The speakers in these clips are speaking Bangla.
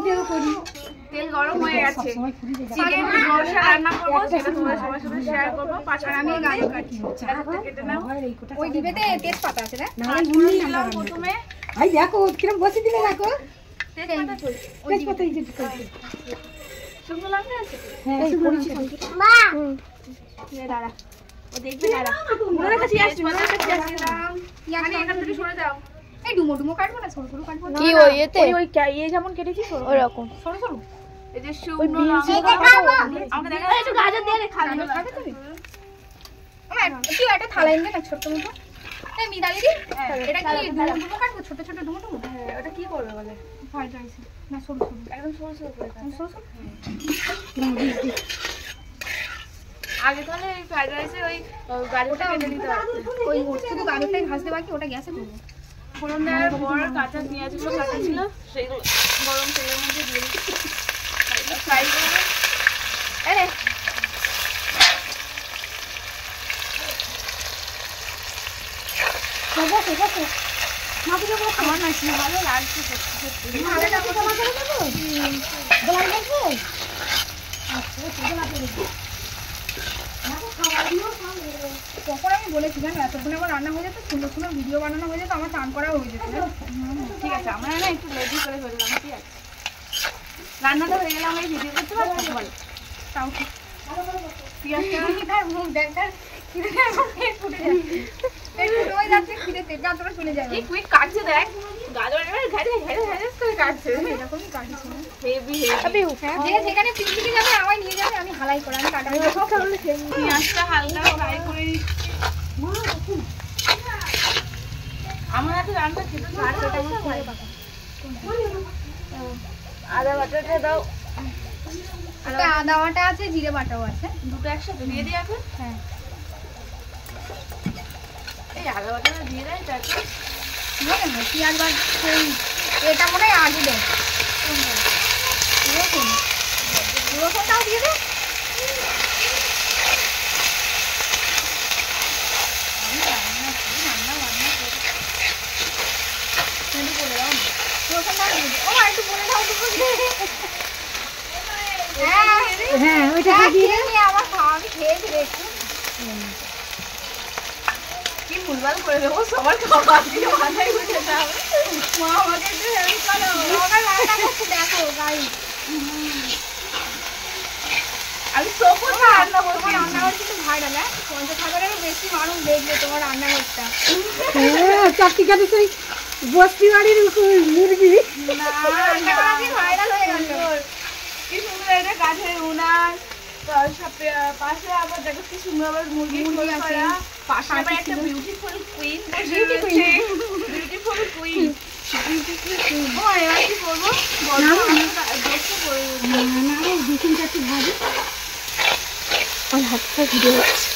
উঠেও করি। তেল গরম হয়ে গেছে, চিকেন কষা রান্না করবো, সেটা তোমাদের সবার সাথে শেয়ার করবো। পাঁচফোড়ন আমি গাজর কাটছি, কেটে নাও। ওই ডিবেতে তেজপাতা আছে না? পাঁচফোড়ন দিলাম প্রথমে। ভাই দেখো কিরম বসে দিলে, দেখো তেজপাতা কই? তেজপাতা এই যে করতে। শুকনো লঙ্কা আছে? হ্যাঁ, শুকনো লঙ্কা। মা দাঁড়া, ও দেখবে, দাঁড়া। ওনার কাছে আসছি, ওনার কাছে আসছিলাম। মানে এখান থেকে সরে যাও। এই ডুমো ডুমো কাটবো না, সরু সরু কাটবো না? কি ওই এতে ওই ইয়ে যেমন কেটেছি ওই রকম সরু সরু। এই যে শুকনো লঙ্কা। আমাকে দেখা একটু গাজর দিয়ে রে, খাবে তুমি? আমার কি একটা থালা এনে না ছোট মতো? এই মিতালি দি, এটা কি ডুমো ডুমো কাটবো, ছোট ছোট ডুমো ডুমো? হ্যাঁ, ওটা কি করবে বলে? ফ্রাইড রাইস না, সরু সরু একদম সরু সরু করে কাটো। সরু সরু। আগে তাহলে এই ফ্রাইড রাইসে ওই গাজরটা কেটে নিতে হবে। ওই শুধু গাজরটাই ভাজতে বাকি, ওটা গ্যাসে করবো। ফোড়ন দেওয়ার পর কাঁচা পেঁয়াজগুলো কাটা ছিল সেইগুলো গরম তেলের মধ্যে দিয়ে দিচ্ছি, ফ্রাই করবো। আরে বাবা বাবা মাটি দেবো, আমার না কি ভালো লাগছে সত্যি সত্যি। আরে টাকা জমা করে দেবো, গোলাম লাগবে। আচ্ছা গোলাম করে দেবো। তখন আমি বলেছিলাম এতক্ষণে আমার রান্না হয়ে যেত, সুন্দর সুন্দর ভিডিও বানানো হয়ে যেত, আমার চান করাও হয়ে যেত। ঠিক আছে, আমরা না একটু রেডি করে ফেললাম, ঠিক আছে? রান্নাটা হয়ে গেলে আমরা ভিডিও করতে পারবো বল? তাও ঠিক। পিঁয়াজটা মুখ দেখ, ফুটে যাচ্ছে, ফুটে যাচ্ছে, খিদেতে গাছটা চলে যাবে। কি কুইক কাটছে দেখ, গাজর এবার ঘাড়ে ঘাড়ে ঘাড়ে করে কাটছে। এরকমই কাটছে না? Heavy heavy. যে যেখানে পিকনিকে যাবে আমায় নিয়ে যাবে, আমি হালাই করে আমি কাটাবো। পেঁয়াজটা হালকা ফ্রাই করে নিচ্ছি। আমার হাতে রান্না খেতে আদা বাটাটা দাও। একটা আদা বাটা আছে, জিরে বাটাও আছে, দুটো একসাথে দিয়ে দিই এখন। হ্যাঁ এই আদা বাটাটা দিয়ে দেয় তারপর মনে হয় পেঁয়াজ বাটা, এটা মনে হয় আগে দেয়। রসুন, রসুনটাও দিয়ে দে। হ্যাঁ ওইটা দিয়ে আমার খাওয়া, আমি খেয়েছি একটু। কি ভুলভাল করে দেবো, সবার খাবার দিয়ে মাথায় উঠে যাও। মা আমাকে একটু হেল্প করো, আমার রান্না করতে দেখো গাই। আমি সব রান্না করবো। তোমার রান্নাঘর কিন্তু ভাইরাল, হ্যাঁ 50,000-এরও বেশি মানুষ দেখবে তোমার রান্নাঘরটা। চারটিখানি সেই বস্তি বাড়ির মুরগি ভাইরাল হয়ে গেল। কি সুন্দর একটা কাঠের উনান, পাশে আবার দেখো কি সুন্দর আবার মুরগি আছে, পাশে আবার একটা বিউটিফুল কুইন বসে রয়েছে। Beautiful queen. ও এবার কি করবো বলো? দেখতে হাতটা ভিডিও হচ্ছে।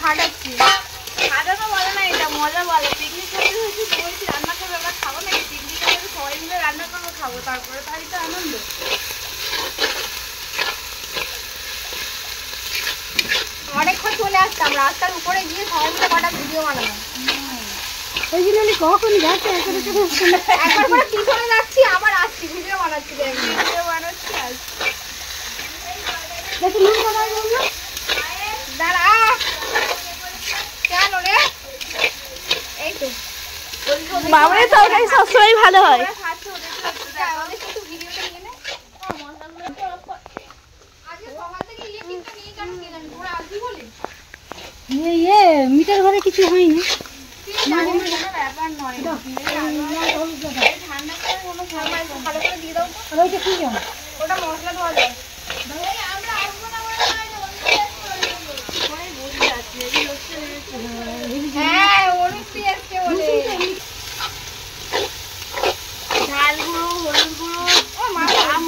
খাটাচ্ছি খাটানো বলে না, এটা মজা বলে। পিকনিক করতে হচ্ছে, বলছি রান্না করবো, আমরা খাবো না, পিকনিক করতে সবাই মিলে রান্না করবো, খাবো, তারপরে তাই তো আনন্দ। অনেকক্ষণ চলে আসতাম, রাস্তার উপরে গিয়ে সবাই মিলে কটা ভিডিও বানালাম। ওই জন্য আমি কখনই যাচ্ছি, একবার করে পিছনে যাচ্ছি, আবার আসছি, ভিডিও বানাচ্ছি, ভিডিও বানাচ্ছি। দেখি নুন কোথায় বললো, দাঁড়া কেন রে, এই তো মামনের তরকারি সবসময় ভালো হয়। কিন্তু ভিডিওটা নিয়ে নে। আজকে সকাল থেকে ইলেকট্রিকটা নিয়ে কেন গেলেন, তোরা আসবি বলে? মিটার ঘরে কিছু হয়নি, ব্যাপার নয়, ঠান্ডা করে কোনো সময় ভালো করে দিয়ে দাও তো। ওইটা কি জানো, ওটা মশলা ধোয়া যায়। আমরা আসবো না হ্যাঁ অনুষ্ঠি আসছে বলে। ঝাল গুঁড়ো, হলুদ গুঁড়ো,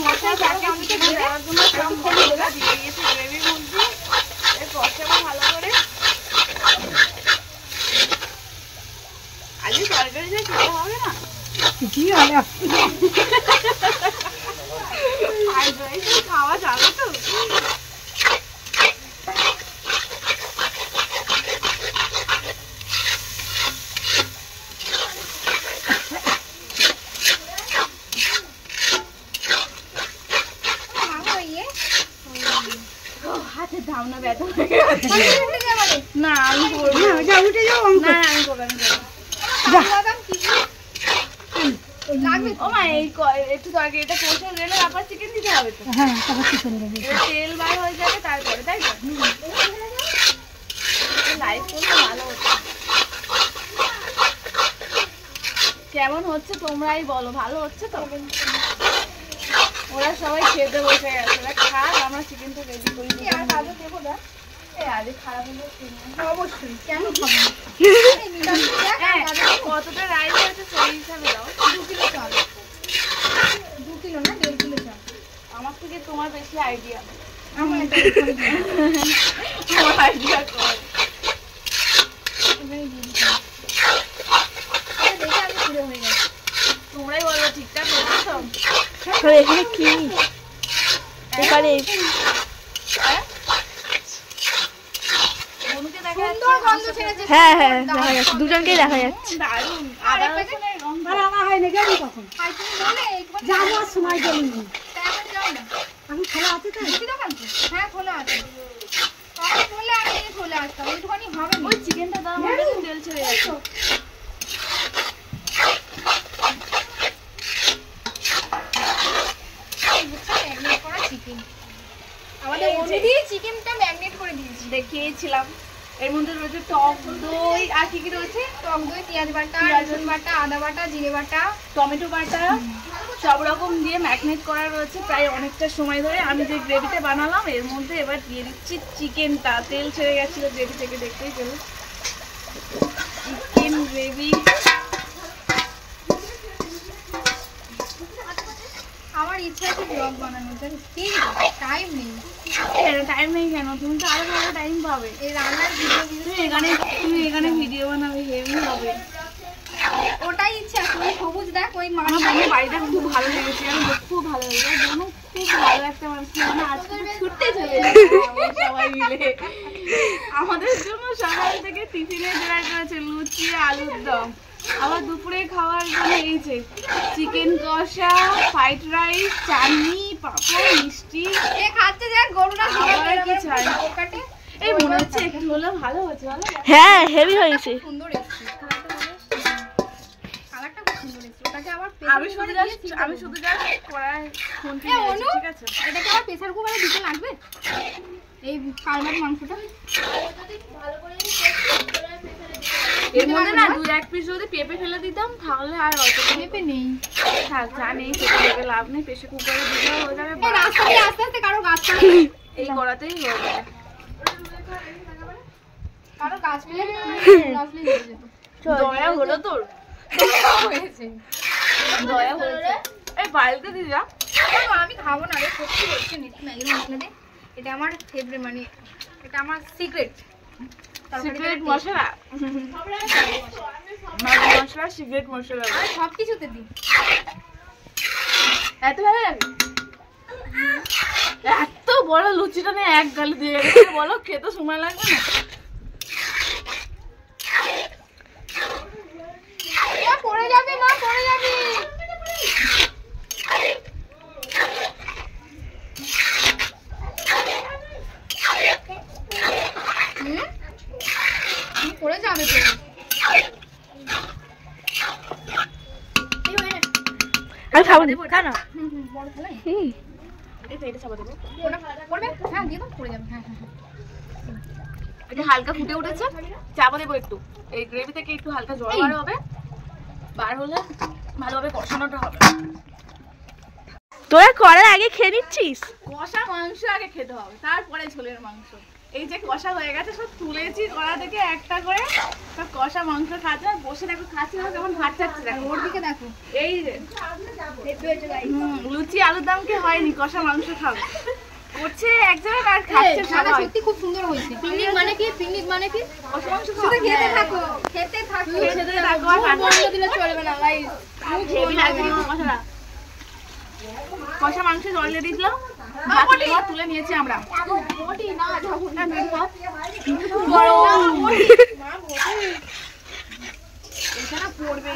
মশলা দেওয়ার জন্য সব মশলা দিয়ে দিয়েছে গ্রেভির মধ্যে। এর কষাবো ভালো করে। আজকে তরকারি দিয়ে খেতে হবে না, কি হবে ফ্রাইড রাইস খাওয়া যাবে তো। না আমি করবো না যা উঠে যাও অঙ্ক না আমি করবো যা লাগবে ও মা এই একটু তরকারিটা কষে গেলে আবার চিকেন দিতে হবে তো হ্যাঁ তারপর চিকেন দেবে তেল বার হয়ে যাবে তারপরে তাই তো লাইভ করলে ভালো হতো কেমন হচ্ছে তোমরাই বলো ভালো হচ্ছে তো ওরা সবাই খেতে বসে গেছে ওরা খাক আমরা চিকেনটা রেডি করি আর কাজে দেবো না আরে খারাপ হলে অবশ্যই কেন খাবো কতটা রাইস আছে সেই হিসাবে দাও 2 কিলো চাল 2 কিলো না 1.5 কিলো চাল আমার থেকে তোমার বেশি আইডিয়া আমার এটা তোমার আইডিয়া কর তোমরাই বলো ঠিকঠাক হচ্ছে তো এখানে কি এখানে সুন্দর গন্ধ ছেড়েছে হ্যাঁ হ্যাঁ দেখা যাচ্ছে দুজনকেই দেখা যাচ্ছে দারুণ আর আনা হয় না যাবি কখন যাওয়ার সময় যাবি আমি খোলা আছে তো দোকান তো হ্যাঁ খোলা আছে কখন বললে আমি খোলা আসতাম ওইটুখানি হবে ওই চিকেনটা দাও আমাদের তেল ছেড়ে যাচ্ছে আমাদের অলরেডি চিকেনটা ম্যারিনেট করে দিয়েছি দেখিয়েছিলাম এর মধ্যে রয়েছে টক দই আর কি কি রয়েছে টক দই পেঁয়াজ বাটা রসুন বাটা আদা বাটা জিরে বাটা টমেটো বাটা সব রকম দিয়ে ম্যারিনেট করা রয়েছে প্রায় অনেকটা সময় ধরে আমি যে গ্রেভিটা বানালাম এর মধ্যে এবার দিয়ে দিচ্ছি চিকেনটা তেল ছেড়ে গেছিল গ্রেভি থেকে দেখতেই পেলো চিকেন গ্রেভি আমার ইচ্ছা আছে ব্লগ বানানোর ঠিক টাইম নেই টাইম নেই কেন তুমি তো আরো ভালো টাইম পাবে এই রান্নার ভিডিও তুমি এখানে ভিডিও বানাবে হেভি হবে ওটাই ইচ্ছা ওই সবুজ দেখ ওই আমার বোনের বাড়িটা খুব ভালো লেগেছে আমার খুব ভালো লেগেছে বোনও খুব ভালো একটা মানুষ মানে আজকে ছুটতে চলে সবাই মিলে আমাদের জন্য সকাল থেকে টিফিনে জোগাড় করেছে লুচি আলুর দম আবার দুপুরে খাওয়ার জন্য এই যে চিকেন কষা ফ্রাইড রাইস চাটনি পাঁপড় মিষ্টি এ খাচ্ছে যে গরুটা আর কি চাই এই মনে হচ্ছে একটু হলে ভালো হচ্ছে ভালো হ্যাঁ হেভি হয়েছে সুন্দর এসেছে কালারটা খুব সুন্দর এসেছে ওটাকে আবার আমি শুধু জাস্ট কড়াই খুন্তি দিয়েছি ঠিক আছে এটাকে আবার প্রেসার কুকারে দিতে লাগবে এই কালমার মাংসটা ভালো করে এর মধ্যে না 2-1 পিস যদি পেঁপে ফেলে দিতাম তাহলে আর অত পেঁপে নেই থাক জানি পেঁপে লাভ নেই প্রেসার কুকারে দিলে হয়ে যাবে এই রাস্তা দিয়ে আস্তে আস্তে কারো গাছ এই কড়াতেই হয়ে যাবে কারো গাছ পেলে গাছ পেলে হয়ে যেত দয়া হলো তোর হয়েছে দয়া হয়েছে এই বাড়িতে দিয়ে যা আমি খাবো না রে সত্যি বলছি ম্যাগি মশলা দে এটা আমার ফেভারিট মানে এটা আমার সিক্রেট সিক্রেট মশলা ম্যাগি মশলা সিক্রেট মশলা আমি সব কিছুতে দিই এত ভালো লাগে এত বড় লুচিটা নিয়ে এক গালে দিয়ে গেছে বলো খেতে সময় লাগবে না পড়ে যাবে না পড়ে যাবে পড়ে যাবে তো আমি খাবো না না বড় খেলাই এটা চাপা দেবো পড়বে হ্যাঁ দিয়ে দাও পড়ে যাবে হ্যাঁ হ্যাঁ এটা হালকা ফুটে উঠেছে চাপা দেবো একটু এই গ্রেভি থেকে একটু হালকা জল বার হবে বার হলে ভালোভাবে কষানোটা হবে তোরা করার আগে খেয়ে নিচ্ছিস কষা মাংস আগে খেতে হবে তারপরে ঝোলের মাংস এই যে কষা হয়ে গেছে সব তুলেছি কড়া থেকে একটা করে সব কষা মাংস খাচ্ছে আর বসে দেখো খাচ্ছি না কেমন ভাত চাচ্ছে দেখো ওর দিকে দেখো এই যে লুচি আলুর দাম কি হয়নি কষা মাংস খাবে করছে এক জায়গায় আর খাচ্ছে খানা সবাই সত্যি খুব সুন্দর হয়েছে পিকনিক মানে কি পিকনিক মানে কি কষা মাংস শুধু খেতে থাকো খেতে থাকো খেতে থাকো আর বন্ধ দিলে চলবে না গাইস হেভি লাগবে মশলা কষা মাংস জল দিয়ে দিয়েছিলাম ভাত তুলে নিয়েছি আমরা এখানে পড়বে